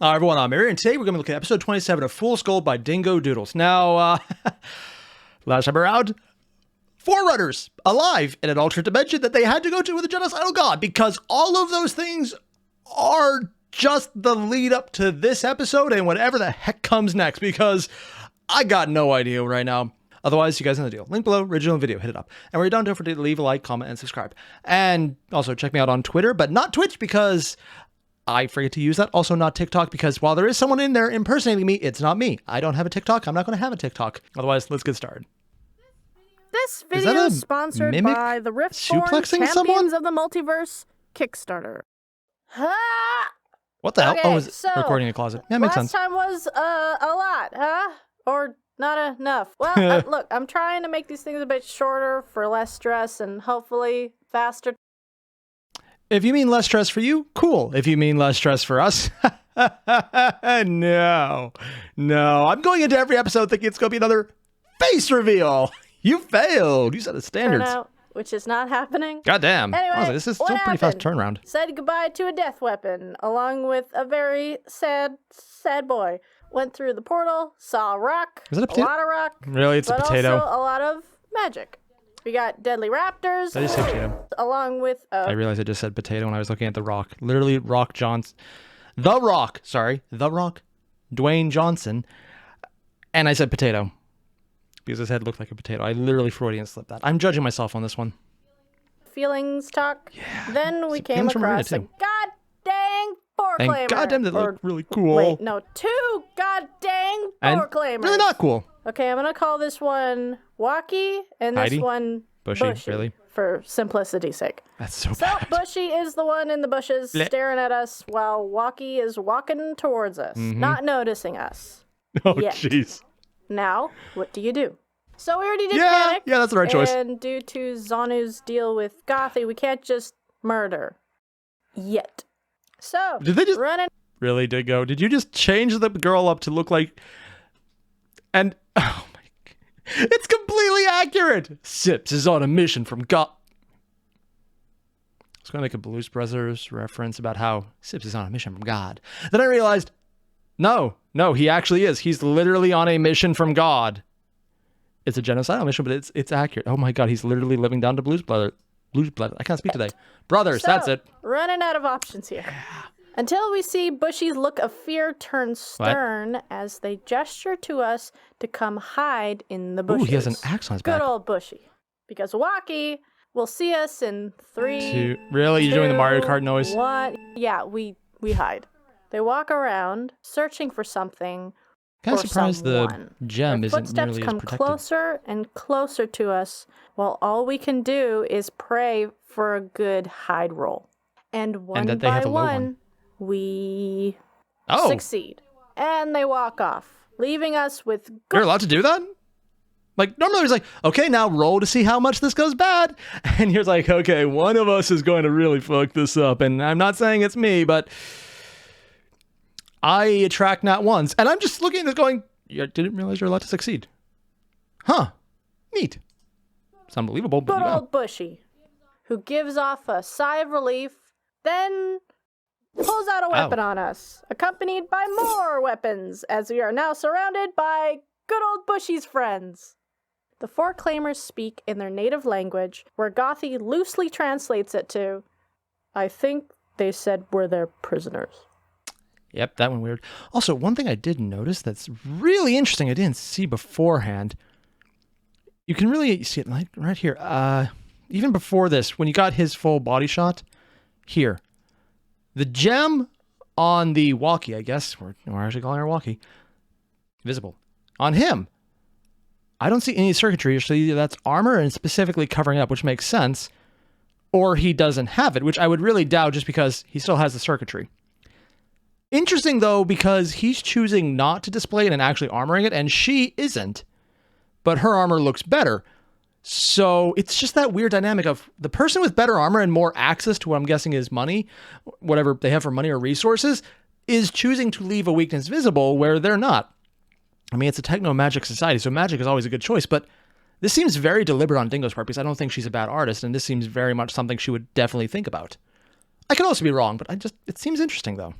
Hi everyone, I'm Airier, and today we're going to look at episode 27 of Fool's Gold by Dingo Doodles. Now, last time around, Forerunners alive in an alternate dimension that they had to go to with a genocidal god, because all of those things are just the lead up to this episode and whatever the heck comes next, because I got no idea right now. Otherwise, you guys know the deal. Link below, original video, hit it up. And when you're done, don't forget to leave a like, comment, and subscribe. And also check me out on Twitter, but not Twitch, because I forget to use that. Also not TikTok, because while there is someone in there impersonating me, it's not me. I don't have a TikTok. I'm not going to have a TikTok. Otherwise, let's get started. This video is sponsored by the Riftborn Champions of the Multiverse Kickstarter. What the hell? Okay, Oh, it's so recording in a closet. Yeah, makes sense. last time was a lot, huh? Or not enough. Well, look, I'm trying to make these things a bit shorter for less stress and hopefully faster. If you mean less stress for you, cool. If you mean less stress for us, no. I'm going into every episode thinking it's going to be another face reveal. You failed. You set the standards. Turnout, which is not happening. Goddamn. Anyway, Honestly, this is still pretty fast turnaround. Said goodbye to a death weapon, along with a very sad boy. Went through the portal, saw a rock, Is it a potato? lot of rock. Really, it's a potato. But also a lot of magic. We got deadly raptors. I just said potato. Along with I realized I just said potato when I was looking at The Rock. Literally, Rock Johnson. The Rock, Dwayne Johnson. And I said potato. Because his head looked like a potato. I literally Freudian slipped that. I'm judging myself on this one. feelings talk. Yeah. Then we came across a god dang four-claimer. And goddamn, they look really cool. Wait, no, two god dang four-claimers. Really not cool. Okay, I'm gonna call this one Walkie and this Heidi? one Bushy, really? for simplicity's sake. That's so So bad. Bushy is the one in the bushes staring at us while Walkie is walking towards us, not noticing us. Oh, yet. jeez. Now, what do you do? So we already did Yeah, panic. yeah, that's the right choice. And due to Zanu's deal with Gothi, we can't just murder. Yet. So, Did they just run in. really Dingo? Did you just change the girl up to look like? And oh my, it's completely accurate. Sips is on a mission from God. I was gonna make a Blues Brothers reference about how Sips is on a mission from God. Then I realized, no, he actually is. He's literally on a mission from God. It's a genocidal mission, but it's accurate. Oh my God, he's literally living down to Blues Brothers. I can't speak today. Brothers, that's it. Running out of options here. Until we see Bushy's look of fear turn stern as they gesture to us to come hide in the bushes. Ooh, he has an axe on his back. Good old Bushy. Because Walkie will see us in 3, Two. Really? You're doing the Mario Kart noise? 1. Yeah, we hide. They walk around searching for something. Kind of surprised someone. the gem Their isn't footsteps nearly as come protected. closer and closer to us, while all we can do is pray for a good hide roll. And one that they by have a low one, one. we Oh, succeed. And they walk off, leaving us with you're allowed to do that? Like, normally it's like, okay, now roll to see how much this goes bad. And you're like, okay, one of us is going to really fuck this up. And I'm not saying it's me, but I attract not ones. And I'm just looking at this going, you didn't realize you're allowed to succeed. Huh. Neat. It's unbelievable, but good yeah. old Bushy, who gives off a sigh of relief, then pulls out a weapon on us, accompanied by more weapons, as we are now surrounded by good old Bushy's friends. The four claimers speak in their native language, where Gothi loosely translates it to, I think they said we're their prisoners. Yep, that one weird. Also, one thing I did notice that's really interesting I didn't see beforehand. You can really see it like right here. Even before this, when you got his full body shot, here. The gem on the walkie, I guess, we're actually calling her walkie, visible. On him, I don't see any circuitry, so either that's armor and specifically covering up, which makes sense, or he doesn't have it, which I would really doubt just because he still has the circuitry. Interesting, though, because he's choosing not to display it and actually armoring it, and she isn't. But her armor looks better. So it's just that weird dynamic of the person with better armor and more access to what I'm guessing is money, whatever they have for money or resources, is choosing to leave a weakness visible where they're not. I mean, it's a techno-magic society, so magic is always a good choice, but this seems very deliberate on Dingo's part because I don't think she's a bad artist, and this seems very much something she would definitely think about. I could also be wrong, but it seems interesting, though.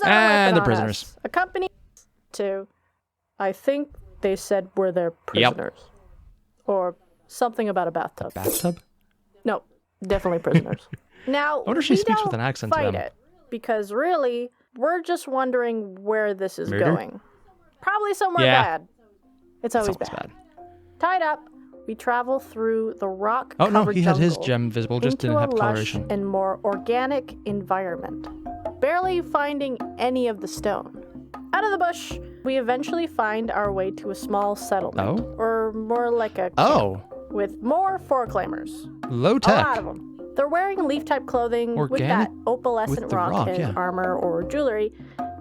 out a weapon And the on prisoners. us, accompanied to, I think they said we're their prisoners. Yep. Or something about a bathtub. Bathtub? No, definitely prisoners. Now, I wonder if she speaks with an accent to them. it, because really, we're just wondering where this is Murder? going. Probably somewhere bad. It's always bad. Tied up, we travel through the rock. Oh no, he had his gem visible, just didn't have coloration. Lush and more organic environment, barely finding any of the stone. Out of the bush, we eventually find our way to a small settlement, or more like a camp, with more four-claimers. Low tech. A lot of them. They're wearing leaf-type clothing with that opalescent rock as armor or jewelry.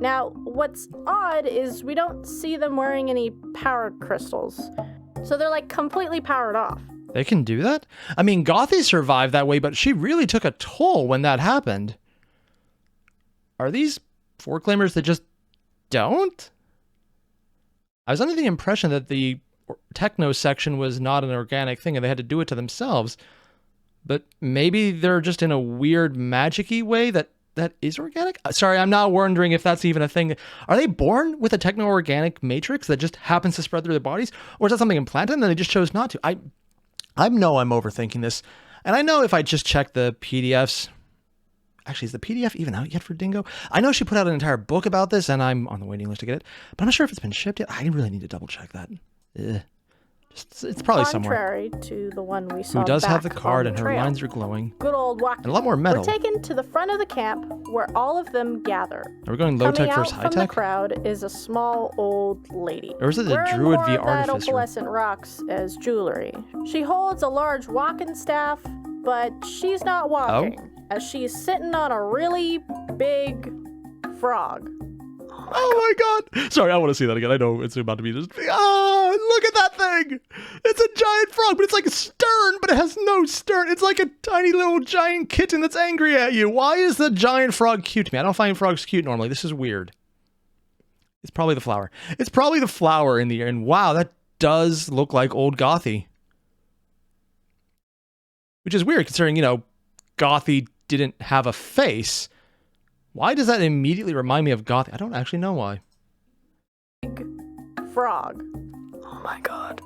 Now, what's odd is we don't see them wearing any power crystals. So they're like completely powered off. They can do that? I mean, Gothy survived that way, but she really took a toll when that happened. Are these four-claimers that just don't? I was under the impression that the techno section was not an organic thing and they had to do it to themselves. But maybe they're just in a weird magic-y way that is organic? Sorry, I'm not wondering if that's even a thing. Are they born with a techno-organic matrix that just happens to spread through their bodies? Or is that something implanted and they just chose not to? I know I'm overthinking this. And I know if I just check the PDFs... Actually, is the PDF even out yet for Dingo? I know she put out an entire book about this, and I'm on the waiting list to get it. But I'm not sure if it's been shipped yet. I really need to double-check that. It's probably somewhere. Contrary to the one we saw Who does have the back card on and the her trail. lines are glowing. Good old walking. And a lot more metal. We're taken to the front of the camp where all of them gather. Are we going low-tech versus high-tech? Coming out from the crowd is a small old lady. Or is it a wearing druid more via of that artificer? opalescent rocks as jewelry. She holds a large walking staff, but she's not walking, as she's sitting on a really big frog. Oh my god! Sorry, I want to see that again. I know it's about to be just... Ah, look at that thing! It's a giant frog, but it's like a stern, but it has no stern. It's like a tiny little giant kitten that's angry at you. Why is the giant frog cute to me? I don't find frogs cute normally. This is weird. It's probably the flower. It's probably the flower in the air. And wow, that does look like old Gothy. Which is weird considering, you know, Gothy didn't have a face. Why does that immediately remind me of Gothy? I don't actually know why. Big frog. Oh my god.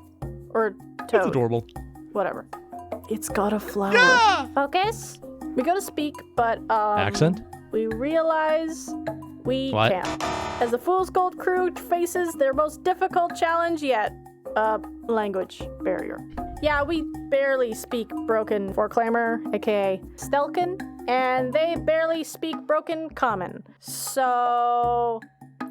Or toad. That's adorable. Whatever. It's got a flower. Yeah! Focus. We go to speak, but Accent? we realize we can't. As the Fool's Gold crew faces their most difficult challenge yet. Language barrier. Yeah, we barely speak broken four-claimer, aka Stelkin, and they barely speak broken common. So,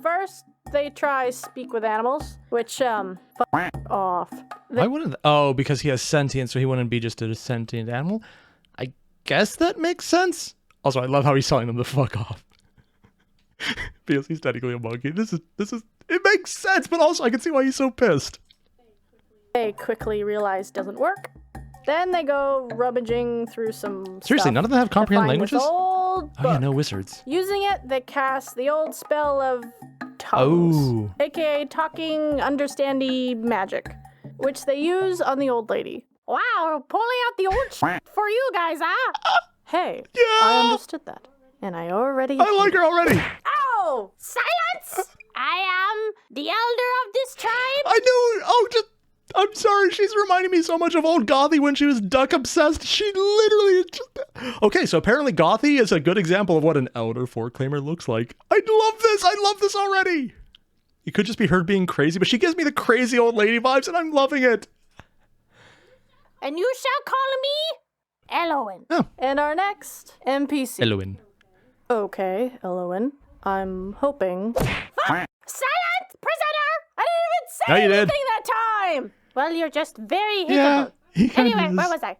first, they try speak with animals, which, fuck off. Why wouldn't... Oh, because he has sentience, so he wouldn't be just a sentient animal? I guess that makes sense. Also, I love how he's telling them to fuck off. Because he's technically a monkey. This is... It makes sense, but also I can see why he's so pissed. They quickly realize doesn't work. Then they go rummaging through some Seriously, none of them have comprehend languages? Oh yeah, no wizards. Using it, they cast the old spell of tongues, aka talking, understandy magic, which they use on the old lady. Wow, pulling out the old shit for you guys, huh? Hey, yeah! I understood that, and I already... I like her already! Oh, silence! I am the elder of this tribe. I knew... Oh, just... I'm sorry, she's reminding me so much of old Gothy when she was duck obsessed. She literally just... Okay, so apparently Gothy is a good example of what an elder four-claimer looks like. I love this! I love this already! It could just be her being crazy, but she gives me the crazy old lady vibes, and I'm loving it. And you shall call me Elowen. Oh. And our next NPC. Elowen. Okay, Elowen. I'm hoping... Silent, prisoner! I didn't even say anything that time! Well, you're just very hickable. Yeah, anyway, where was I?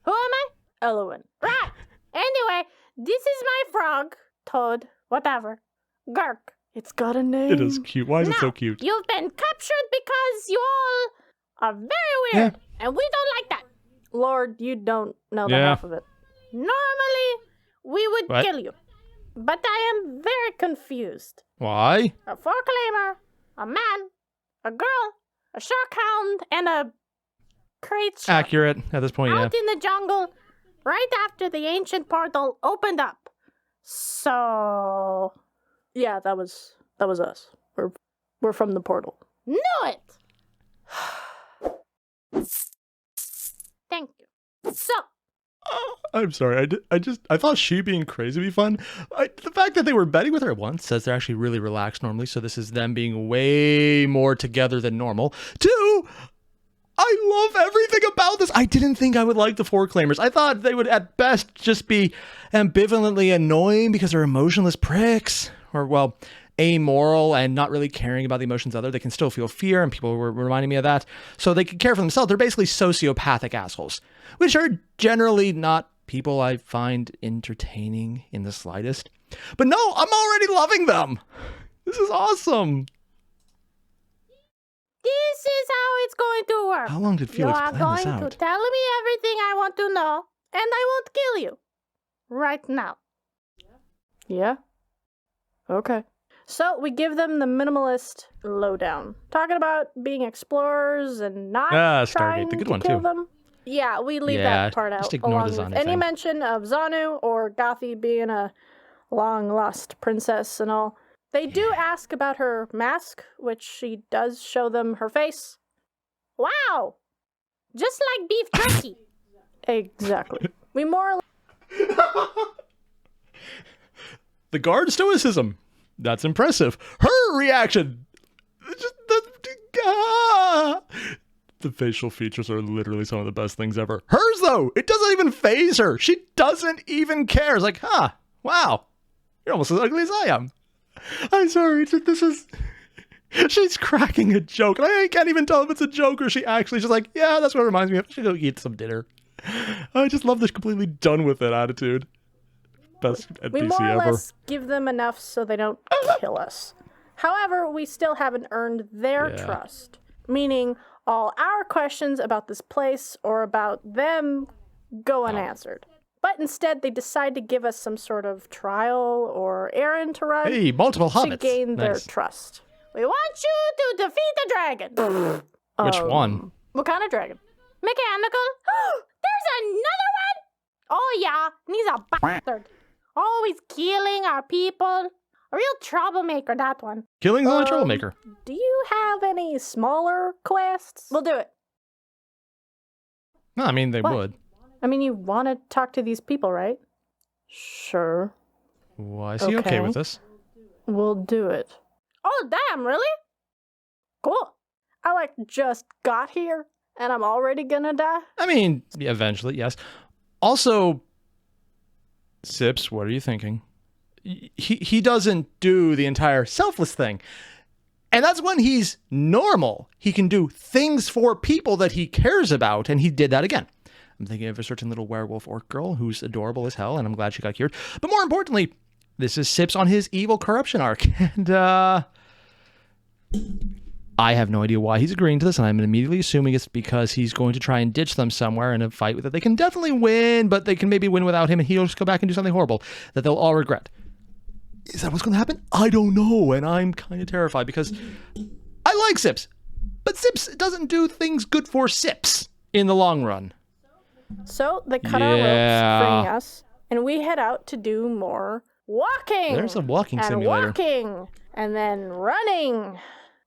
Who am I? Elowen. Right! Anyway, this is my frog, toad, whatever. Gurk. It's got a name. It is cute. Why is it so cute? You've been captured because you all are very weird, and we don't like that. Lord, you don't know the half of it. Normally, we would kill you, but I am very confused. Why? A four-claimer, a man, a girl, a shark hound, and a creature. Accurate at this point, out in the jungle, right after the ancient portal opened up. So... Yeah, that was us. We're from the portal. Knew it! Thank you. So, I'm sorry. I thought she being crazy would be fun. The fact that they were betting with her once says they're actually really relaxed normally. So this is them being way more together than normal. Two, I love everything about this. I didn't think I would like the Four Claimers. I thought they would at best just be ambivalently annoying because they're emotionless pricks. Or, well, amoral and not really caring about the emotions of others. They can still feel fear, and people were reminding me of that. So they can care for themselves. They're basically sociopathic assholes, which are generally not people I find entertaining in the slightest. But no, I'm already loving them. This is awesome. this is how it's going to work. How long did Felix plan this You are going out? to tell me everything I want to know, and I won't kill you. Right now. Yeah? Okay. So we give them the minimalist lowdown. Talking about being explorers and not Stargate, trying the good to one, kill too. them. Yeah, we leave Yeah, that part out. just ignore along the with Zanu any thing. mention of Zanu or Gothi being a long-lost princess and all. They do ask about her mask, which she does show them her face. Wow! Just like beef jerky. Exactly. We more or The guard stoicism. That's impressive. Her reaction. Just the facial features are literally some of the best things ever. Hers, though, it doesn't even faze her. She doesn't even care. It's like, wow, you're almost as ugly as I am. I'm sorry. This is... She's cracking a joke. I can't even tell if it's a joke or she actually just like, yeah, that's what it reminds me of. I should go eat some dinner. I just love this completely done with it attitude. Best we NPC more or ever. less give them enough so they don't kill us. However, we still haven't earned their trust, meaning all our questions about this place or about them go unanswered. But instead, they decide to give us some sort of trial or errand to run Hey, multiple hobbits. to gain their Nice. trust. We want you to defeat the dragon. Which one? What kind of dragon? Mechanical? There's another one? Oh yeah, and he's a bastard. Always killing our people. A real troublemaker, that one. Killing the only troublemaker. Do you have any smaller quests? We'll do it. No, I mean, they What? would. I mean, you want to talk to these people, right? Sure. Why is he okay with this? We'll do it. Oh, damn, really? Cool. I, just got here, and I'm already gonna die? I mean, yeah, eventually, yes. Also, Sips, what are you thinking? He doesn't do the entire selfless thing. And that's when he's normal. He can do things for people that he cares about, and he did that again. I'm thinking of a certain little werewolf orc girl who's adorable as hell, and I'm glad she got cured. But more importantly, this is Sips on his evil corruption arc. And, I have no idea why he's agreeing to this, and I'm immediately assuming it's because he's going to try and ditch them somewhere in a fight that they can definitely win, but they can maybe win without him, and he'll just go back and do something horrible that they'll all regret. Is that what's going to happen? I don't know, and I'm kind of terrified because I like Sips, but Sips doesn't do things good for Sips in the long run. So they cut our ropes, freeing us, and we head out to do more walking. There's a walking and simulator. Walking, and then running.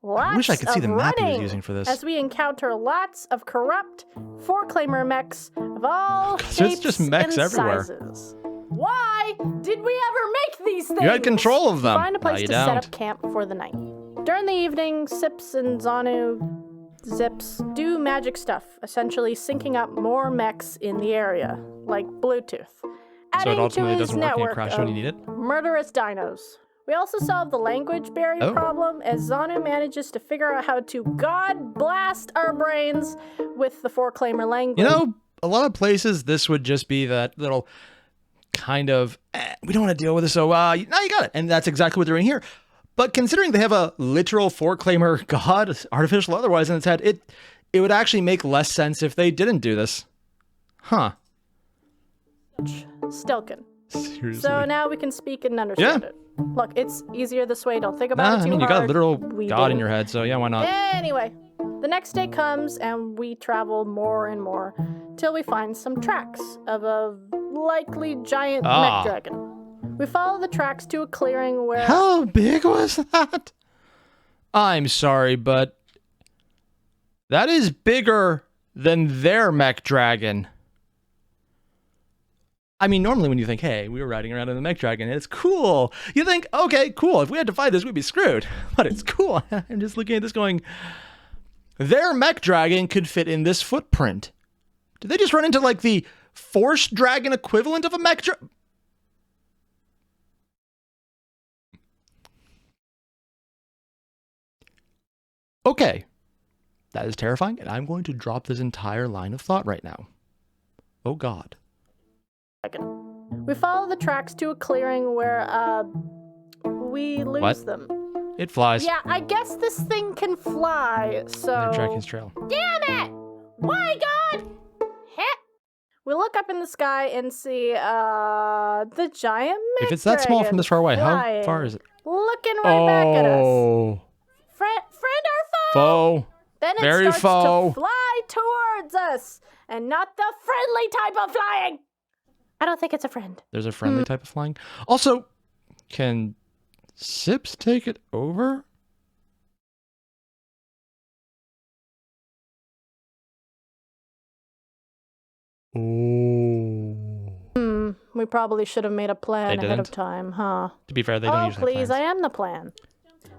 Lots I wish I could see of the map he was running using for this. As we encounter lots of corrupt four-claimer mechs of all there's shapes just mechs and everywhere. sizes. Why did we ever make these things? You had control of them. Find a place you to set don't. up camp for the night. During the evening, Sips and Zanu Zips do magic stuff, essentially syncing up more mechs in the area, like Bluetooth. So Adding it ultimately to his doesn't work and you network crash when you of need it? murderous dinos. We also solve the language barrier problem as Zanu manages to figure out how to god blast our brains with the four-claimer language. You know, a lot of places this would just be that little kind of, we don't want to deal with this, so now you got it. And that's exactly what they're doing here. But considering they have a literal four-claimer god, artificial otherwise, in its head, it would actually make less sense if they didn't do this. Huh. Stilkin. Seriously. So now we can speak and understand it. Look, it's easier this way. Don't think about it too I mean, you hard. got a literal We god in didn't. your head, so yeah, why not? Anyway, the next day comes and we travel more and more till we find some tracks of a likely giant mech dragon. We follow the tracks to a clearing where... How big was that? I'm sorry, but that is bigger than their mech dragon. I mean, normally when you think, hey, we were riding around in a mech dragon, it's cool. You think, okay, cool. If we had to fight this, we'd be screwed. But it's cool. I'm just looking at this going, their mech dragon could fit in this footprint. Did they just run into like the force dragon equivalent of a mech dragon? Okay. That is terrifying, and I'm going to drop this entire line of thought right now. Oh, God. We follow the tracks to a clearing where, we lose them. It flies. Yeah, I guess this thing can fly, so... Dragon's trail. Damn it! My God! Hit! We look up in the sky and see, the giant mech If it's that small from this far away, flying, how far is it? looking right back at us. Oh. Friend or foe? Foe. Then it Very starts foe. to fly towards us, and not the friendly type of flying. I don't think it's a friend. There's a friendly type of flying. Also, can Sips take it over? Oh. We probably should have made a plan They ahead of didn't. time, huh? To be fair, they don't Oh, usually please, have I plans. am the plan.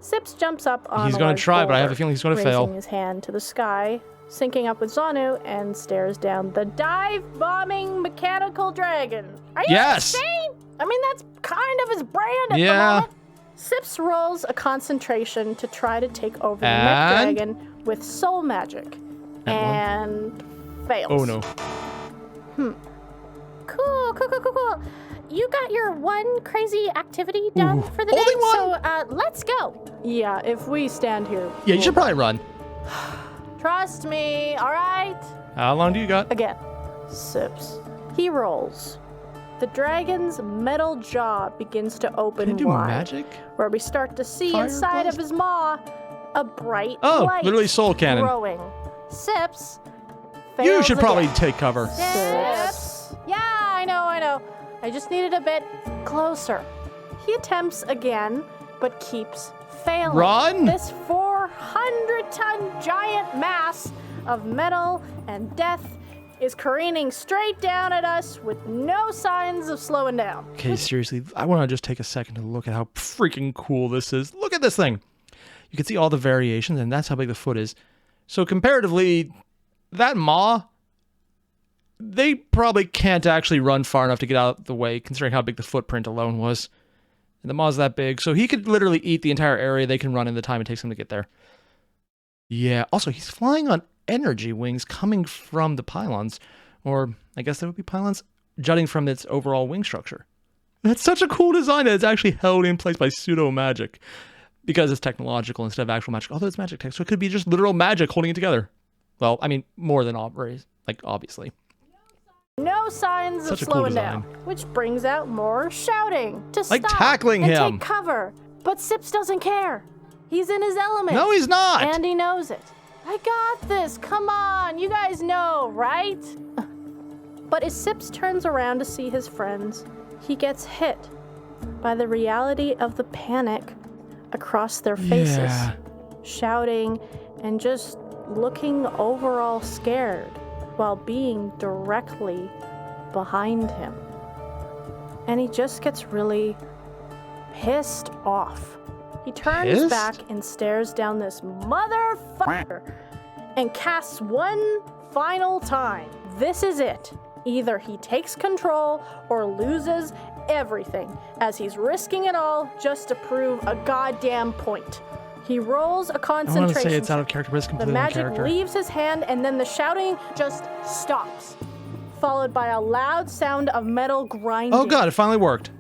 Sips jumps up on He's a going large to try, but I have boulder, a feeling he's going to raising fail. his hand to the sky, syncing up with Zanu, and stares down the dive-bombing mechanical dragon. Are you Yes! insane? I mean, that's kind of his brand at the Yeah. moment. Sips rolls a concentration to try to take over the mech And? dragon with soul magic. And fails. Oh, no. Cool. You got your one crazy activity done Ooh, for the day, only one? so let's go. Yeah, if we stand here. Yeah, you should probably run. Trust me, all right? How long do you got? Again, Sips. He rolls. The dragon's metal jaw begins to open Can you do wide, magic? where we start to see Fire inside blast? of his maw a bright Oh, light literally soul cannon. growing. Sips. You fails should probably again. take cover. Sips. Yeah, I know. I just needed a bit closer. He attempts again, but keeps failing. Run! This 400-ton giant mass of metal and death is careening straight down at us with no signs of slowing down. Okay, seriously, I want to just take a second to look at how freaking cool this is. Look at this thing. You can see all the variations, and that's how big the foot is. So comparatively, that maw, they probably can't actually run far enough to get out of the way, considering how big the footprint alone was. And the maw's that big, so he could literally eat the entire area they can run in the time it takes him to get there. Yeah, also, he's flying on energy wings coming from the pylons, or I guess that would be pylons, jutting from its overall wing structure. That's such a cool design that it's actually held in place by pseudo-magic, because it's technological instead of actual magic, although it's magic tech, so it could be just literal magic holding it together. Well, I mean, more than obviously. No signs Such a of cool slowing down, design. which brings out more shouting to Like stop tackling and him. take cover. But Sips doesn't care. He's in his element. No, he's not! And he knows it. I got this. Come on. You guys know, right? But as Sips turns around to see his friends, he gets hit by the reality of the panic across their faces, Yeah. shouting and just looking overall scared while being directly behind him. And he just gets really pissed off. He turns Pissed? back and stares down this motherfucker and casts one final time. This is it. Either he takes control or loses everything, as he's risking it all just to prove a goddamn point. He rolls a I want concentration. to say it's out of character, but it's The completely in magic character. leaves his hand, and then the shouting just stops, followed by a loud sound of metal grinding Oh god, it finally worked.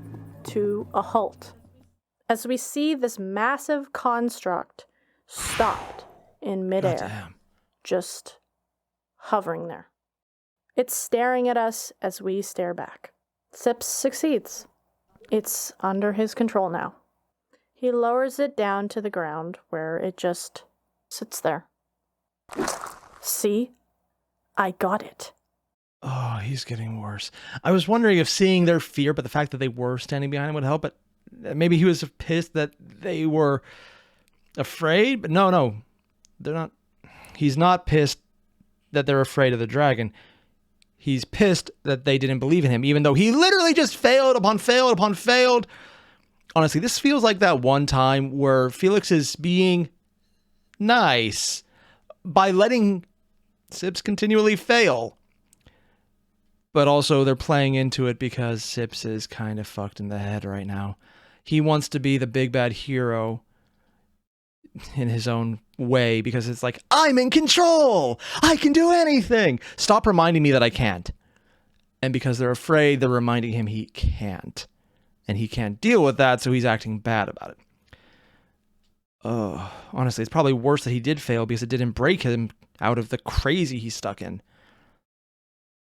to a halt. As we see this massive construct stopped in midair, Damn. just hovering there. It's staring at us as we stare back. Sips succeeds. It's under his control now. He lowers it down to the ground where it just sits there. See? I got it. Oh, he's getting worse. I was wondering if seeing their fear, but the fact that they were standing behind him would help. But maybe he was pissed that they were afraid. But no, they're not. He's not pissed that they're afraid of the dragon. He's pissed that they didn't believe in him, even though he literally just failed upon failed upon failed. Honestly, this feels like that one time where Felix is being nice by letting Sips continually fail. But also they're playing into it because Sips is kind of fucked in the head right now. He wants to be the big bad hero in his own way because it's like, I'm in control. I can do anything. Stop reminding me that I can't. And because they're afraid, they're reminding him he can't. And he can't deal with that, so he's acting bad about it. Honestly, it's probably worse that he did fail because it didn't break him out of the crazy he's stuck in.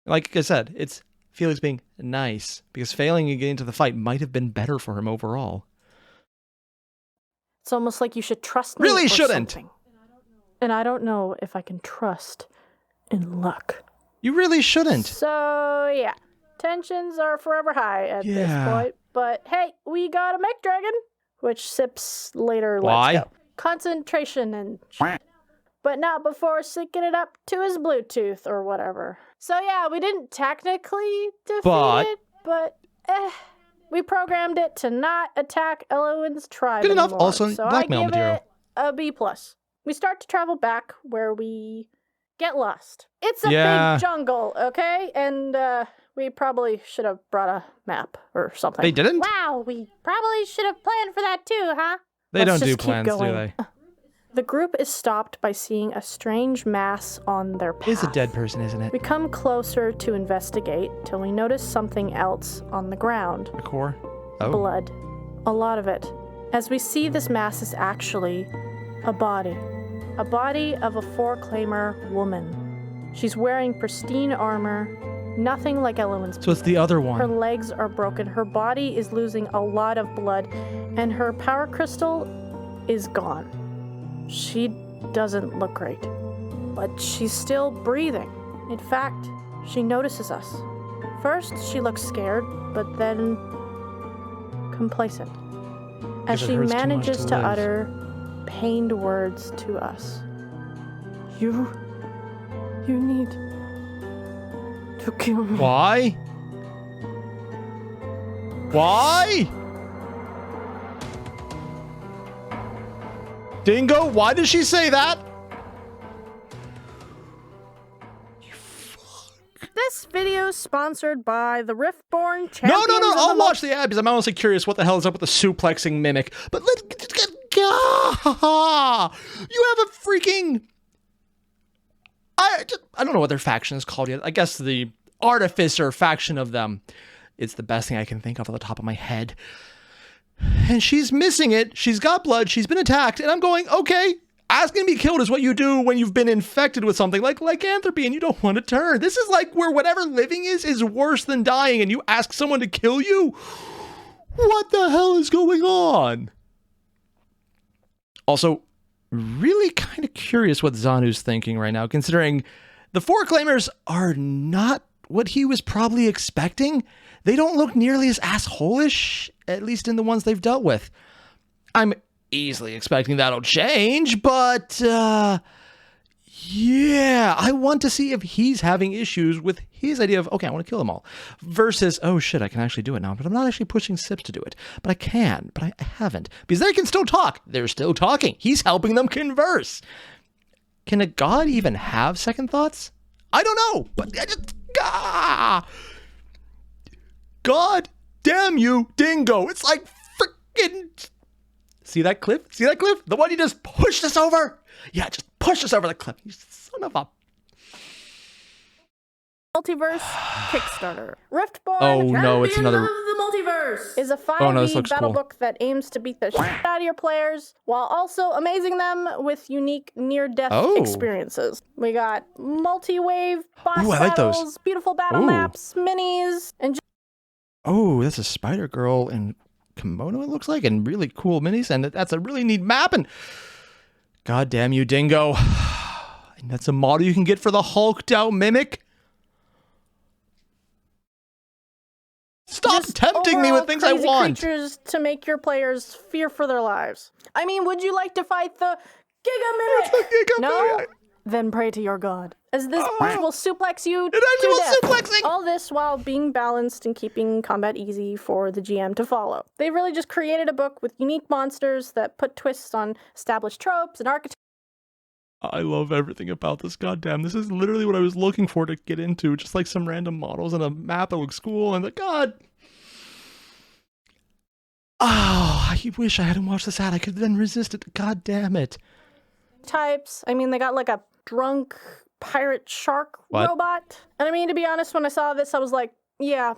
Like I said, it's Felix being nice because failing and getting into the fight might have been better for him overall. It's almost like you should trust me. Really or shouldn't. Something. And I don't know if I can trust in luck. You really shouldn't. So, yeah. Tensions are forever high at this point. But hey, we got a mech dragon, which Sips later lets go. Concentration and shit. But not before syncing it up to his Bluetooth or whatever. So yeah, we didn't technically defeat it, but we programmed it to not attack Elowen's tribe Good enough. anymore. Also, so blackmail I give material. It a B+. We start to travel back where we get lost. It's a big jungle, okay? And we probably should have brought a map or something. They didn't? Wow, we probably should have planned for that too, huh? They Let's don't do just keep plans, do going. they? The group is stopped by seeing a strange mass on their path. It's a dead person, isn't it? We come closer to investigate till we notice something else on the ground. A core? Oh. Blood. A lot of it. As we see, this mass is actually a body. A body of a four-claimer woman. She's wearing pristine armor, nothing like Elowen's. So it's the other Her one. legs are broken, her body is losing a lot of blood, and her power crystal is gone. She doesn't look great, but she's still breathing. In fact, she notices us. First, she looks scared, but then complacent, as she manages to utter pained words to us. You need to kill me. Why? Why? Dingo, why did she say that? This video is sponsored by the Riftborn Champions. No, I'll watch the ad because I'm honestly curious what the hell is up with the suplexing mimic. But let's you have a freaking... I don't know what their faction is called yet. I guess the Artificer faction of them. It's the best thing I can think of on the top of my head. And she's missing it. She's got blood. She's been attacked. And I'm going, okay, asking to be killed is what you do when you've been infected with something like lycanthropy and you don't want to turn. This is like where whatever living is worse than dying and you ask someone to kill you? What the hell is going on? Also, really kind of curious what Zanu's thinking right now, considering the Four Claimers are not what he was probably expecting. They don't look nearly as asshole-ish, at least in the ones they've dealt with. I'm easily expecting that'll change, but, yeah, I want to see if he's having issues with his idea of, okay, I want to kill them all, versus, oh shit, I can actually do it now, but I'm not actually pushing Sips to do it. But I can, but I haven't. Because they can still talk. They're still talking. He's helping them converse. Can a god even have second thoughts? I don't know, but I just, God damn you, Dingo. It's like freaking... See that cliff? See that cliff? The one you just pushed us over? Yeah, just push us over the cliff. You son of a... Multiverse Kickstarter. Riftborn Oh no, it's another... the Multiverse is a 5e battle book that aims to beat the shit out of your players while also amazing them with unique near-death experiences. We got multi-wave boss I like those. battles, beautiful battle maps, minis, and... Oh, that's a spider girl in kimono, it looks like, and really cool minis, and that's a really neat map, and god damn you, Dingo. And that's a model you can get for the hulked out mimic. Stop Just tempting me with things I crazy want. creatures to make your players fear for their lives. I mean, would you like to fight the Giga No? Then pray to your god, as this bitch will suplex you to death. Suplexing. All this while being balanced and keeping combat easy for the GM to follow. They really just created a book with unique monsters that put twists on established tropes and archetypes. I love everything about this. Goddamn, this is literally what I was looking for to get into. Just like some random models and a map that looks cool, and the god. Oh, I wish I hadn't watched this ad. I could then resist it. God damn it. Types. I mean, they got like a drunk pirate shark robot. And I mean, to be honest, when I saw this, I was like, yeah,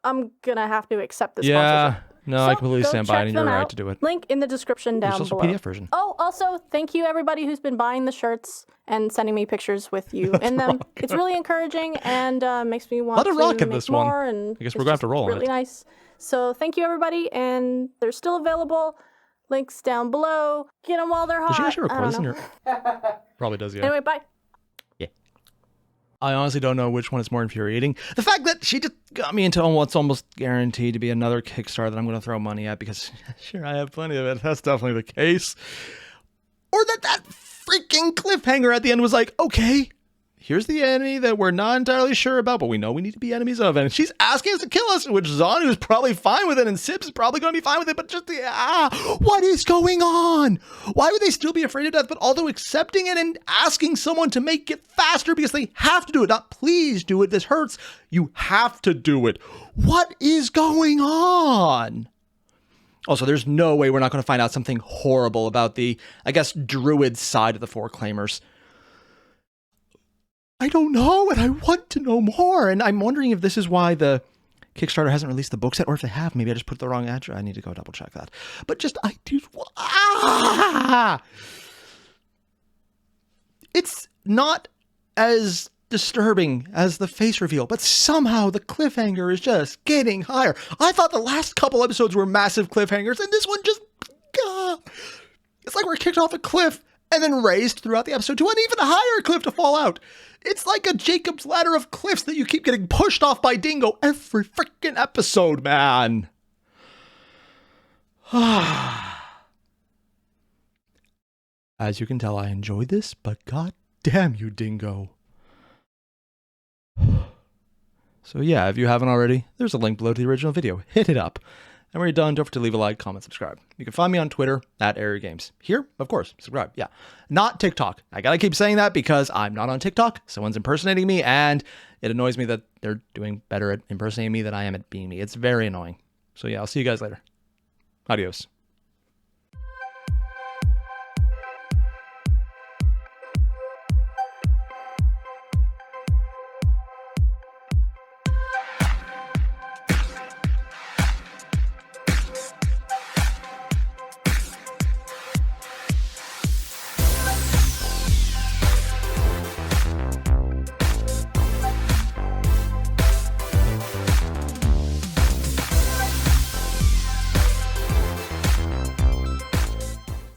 I'm gonna have to accept this sponsorship. No, I completely stand by it, and you're right to do it. Link in the description down There's below. also a PDF version. Oh, also, thank you everybody who's been buying the shirts and sending me pictures with you in them. It's really encouraging and makes me want to make more. And I guess we're gonna have to roll on it. Really nice. So thank you everybody, and they're still available. Links down below. Get them while they're hot. Does she actually record this in her? Probably does, yeah. Anyway, bye. I honestly don't know which one is more infuriating. The fact that she just got me into what's almost guaranteed to be another Kickstarter that I'm going to throw money at because, sure, I have plenty of it. That's definitely the case. Or that freaking cliffhanger at the end was like, okay, here's the enemy that we're not entirely sure about, but we know we need to be enemies of. And she's asking us to kill us, which Zanu is probably fine with it, and Sips is probably going to be fine with it, but just what is going on? Why would they still be afraid of death, but although accepting it and asking someone to make it faster because they have to do it, not please do it, this hurts, you have to do it. What is going on? Also, there's no way we're not going to find out something horrible about the, I guess, druid side of the Four Claimers. I don't know, and I want to know more. And I'm wondering if this is why the Kickstarter hasn't released the book yet, or if they have, maybe I just put the wrong address. I need to go double check that. But just, it's not as disturbing as the face reveal, but somehow the cliffhanger is just getting higher. I thought the last couple episodes were massive cliffhangers, and this one just, it's like we're kicked off a cliff and then raised throughout the episode to an even higher cliff to fall out. It's like a Jacob's ladder of cliffs that you keep getting pushed off by Dingo every freaking episode, man. As you can tell, I enjoyed this, but god damn you, Dingo. So yeah, if you haven't already, there's a link below to the original video. Hit it up. And when you're done, don't forget to leave a like, comment, subscribe. You can find me on Twitter at Airier Games. Here, of course, subscribe. Yeah. Not TikTok. I gotta keep saying that because I'm not on TikTok. Someone's impersonating me, and it annoys me that they're doing better at impersonating me than I am at being me. It's very annoying. So yeah, I'll see you guys later. Adios.